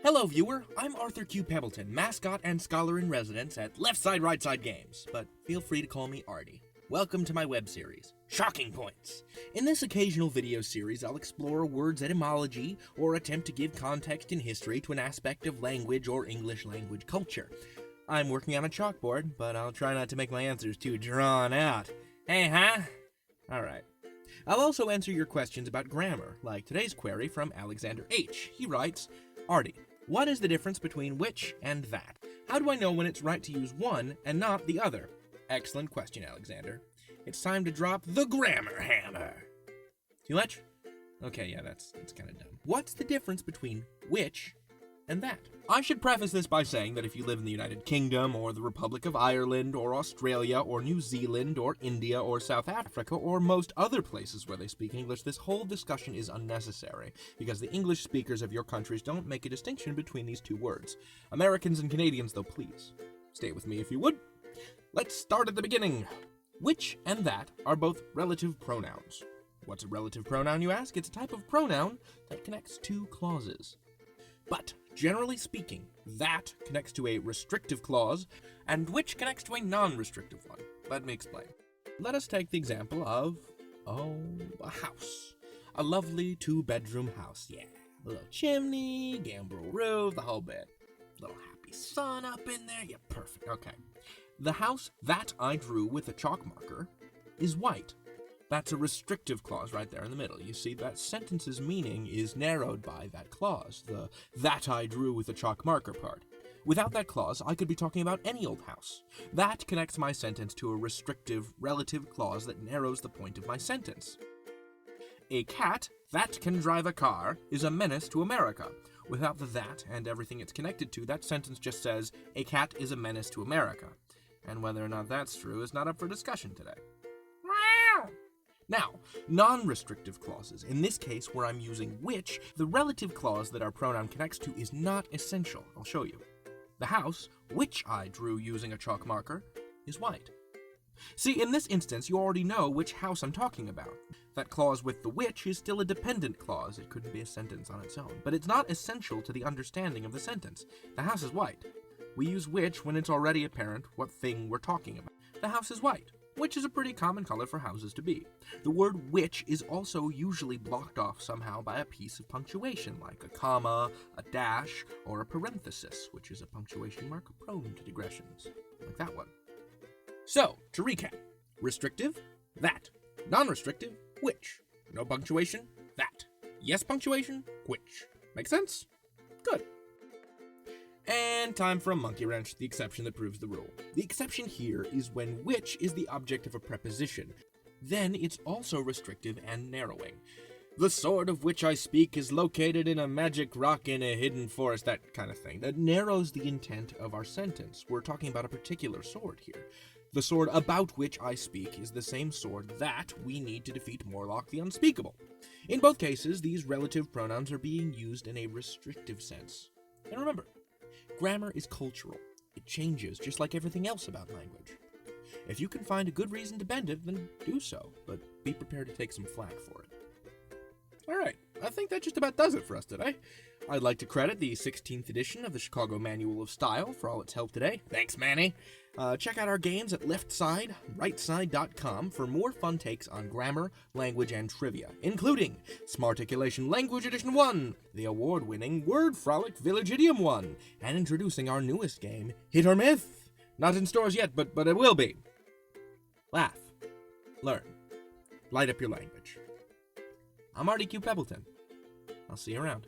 Hello, viewer. I'm Artie Q, Pebbleton, mascot and scholar in residence at Left Side, Right Side Games, but feel free to call me Artie. Welcome to my web series, Shocking Points. In this occasional video series, I'll explore a word's etymology or attempt to give context in history to an aspect of language or English language culture. I'm working on a chalkboard, but I'll try not to make my answers too drawn out. Hey, huh? Alright. I'll also answer your questions about grammar, like today's query from Alexander H. He writes, Artie, what is the difference between which and that? How do I know when it's right to use one and not the other? Excellent question, Alexander. It's time to drop the grammar hammer. Too much? Okay, yeah, that's kind of dumb. What's the difference between which and that? I should preface this by saying that if you live in the United Kingdom, or the Republic of Ireland, or Australia, or New Zealand, or India, or South Africa, or most other places where they speak English, this whole discussion is unnecessary, because the English speakers of your countries don't make a distinction between these two words. Americans and Canadians, though, please, stay with me if you would. Let's start at the beginning. Which and that are both relative pronouns. What's a relative pronoun, you ask? It's a type of pronoun that connects two clauses. But, generally speaking, that connects to a restrictive clause, and which connects to a non-restrictive one. Let me explain. Let us take the example of, a house. A lovely two-bedroom house, yeah. A little chimney, gambrel roof, the whole bit. Little happy sun up in there, yeah, perfect, okay. The house that I drew with a chalk marker is white. That's a restrictive clause right there in the middle. You see, that sentence's meaning is narrowed by that clause, the that I drew with a chalk marker part. Without that clause, I could be talking about any old house. That connects my sentence to a restrictive relative clause that narrows the point of my sentence. A cat that can drive a car is a menace to America. Without the that and everything it's connected to, that sentence just says, a cat is a menace to America. And whether or not that's true is not up for discussion today. Now, non-restrictive clauses. In this case, where I'm using which, the relative clause that our pronoun connects to is not essential. I'll show you. The house, which I drew using a chalk marker, is white. See, in this instance, you already know which house I'm talking about. That clause with the which is still a dependent clause. It couldn't be a sentence on its own. But it's not essential to the understanding of the sentence. The house is white. We use which when it's already apparent what thing we're talking about. The house is white, which is a pretty common color for houses to be. The word which is also usually blocked off somehow by a piece of punctuation, like a comma, a dash, or a parenthesis, which is a punctuation mark prone to digressions, like that one. So, to recap, restrictive, that. Non-restrictive, which. No punctuation, that. Yes punctuation, which. Make sense? Good. And time for a monkey wrench, the exception that proves the rule. The exception here is when which is the object of a preposition. Then it's also restrictive and narrowing. The sword of which I speak is located in a magic rock in a hidden forest, that kind of thing. That narrows the intent of our sentence. We're talking about a particular sword here. The sword about which I speak is the same sword that we need to defeat Morlock the Unspeakable. In both cases, these relative pronouns are being used in a restrictive sense. And remember, grammar is cultural. It changes, just like everything else about language. If you can find a good reason to bend it, then do so, but be prepared to take some flack for it. Alright, I think that just about does it for us today. I'd like to credit the 16th edition of the Chicago Manual of Style for all its help today. Thanks, Manny. Check out our games at leftsiderightside.com for more fun takes on grammar, language, and trivia, including Smarticulation Language Edition 1, the award-winning Word Frolic Village Idiom 1, and introducing our newest game, Hit or Myth. Not in stores yet, but it will be. Laugh. Learn. Light up your language. I'm Artie Q. Pebbleton. I'll see you around.